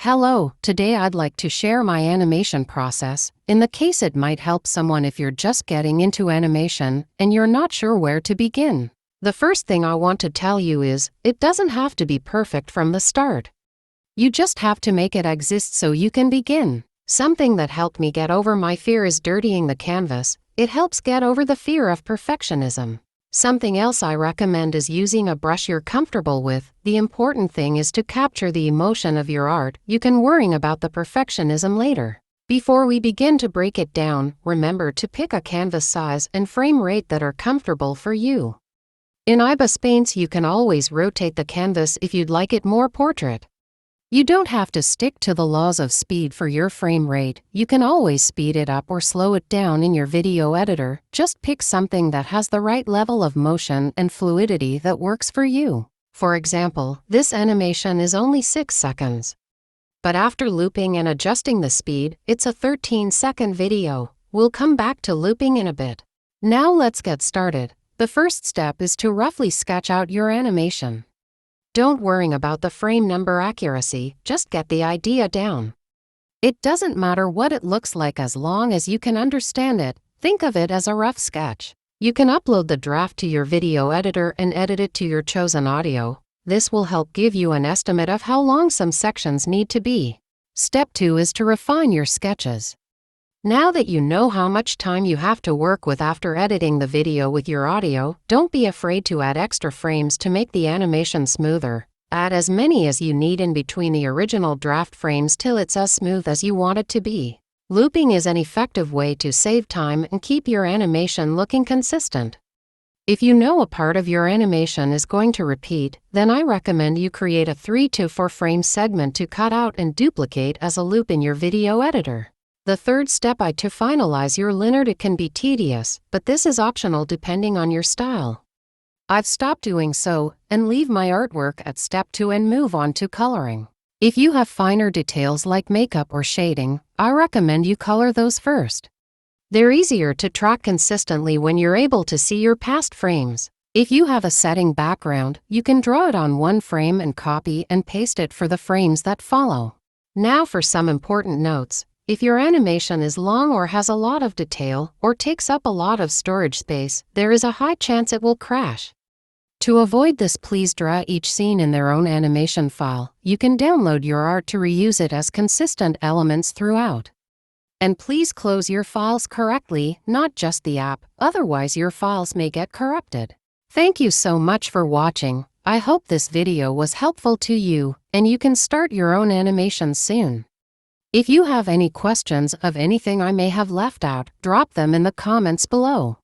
Hello, today I'd like to share my animation process, in the case it might help someone if you're just getting into animation and you're not sure where to begin. The first thing I want to tell you is, it doesn't have to be perfect from the start. You just have to make it exist so you can begin. Something that helped me get over my fear is dirtying the canvas. It helps get over the fear of perfectionism. Something else I recommend is using a brush you're comfortable with. The important thing is to capture the emotion of your art. You can worry about the perfectionism later. Before we begin to break it down, remember to pick a canvas size and frame rate that are comfortable for you. In IBIS paints, you can always rotate the canvas if you'd like it more portrait. You don't have to stick to the laws of speed for your frame rate. You can always speed it up or slow it down in your video editor. Just pick something that has the right level of motion and fluidity that works for you. For example, this animation is only 6 seconds. But after looping and adjusting the speed, it's a 13-second video. We'll come back to looping in a bit. Now let's get started. The first step is to roughly sketch out your animation. Don't worry about the frame number accuracy, just get the idea down. It doesn't matter what it looks like as long as you can understand it. Think of it as a rough sketch. You can upload the draft to your video editor and edit it to your chosen audio. This will help give you an estimate of how long some sections need to be. Step 2 is to refine your sketches. Now that you know how much time you have to work with after editing the video with your audio, don't be afraid to add extra frames to make the animation smoother. Add as many as you need in between the original draft frames till it's as smooth as you want it to be. Looping is an effective way to save time and keep your animation looking consistent. If you know a part of your animation is going to repeat, then I recommend you create a 3 to 4 frame segment to cut out and duplicate as a loop in your video editor. The third step is to finalize your liner. It can be tedious, but this is optional depending on your style. I've stopped doing so and leave my artwork at step 2 and move on to coloring. If you have finer details like makeup or shading, I recommend you color those first. They're easier to track consistently when you're able to see your past frames. If you have a setting background, you can draw it on one frame and copy and paste it for the frames that follow. Now for some important notes. If your animation is long or has a lot of detail or takes up a lot of storage space, there is a high chance it will crash. To avoid this, please draw each scene in their own animation file. You can download your art to reuse it as consistent elements throughout. And please close your files correctly, not just the app, otherwise your files may get corrupted. Thank you so much for watching. I hope this video was helpful to you, and you can start your own animation soon. If you have any questions of anything I may have left out, drop them in the comments below.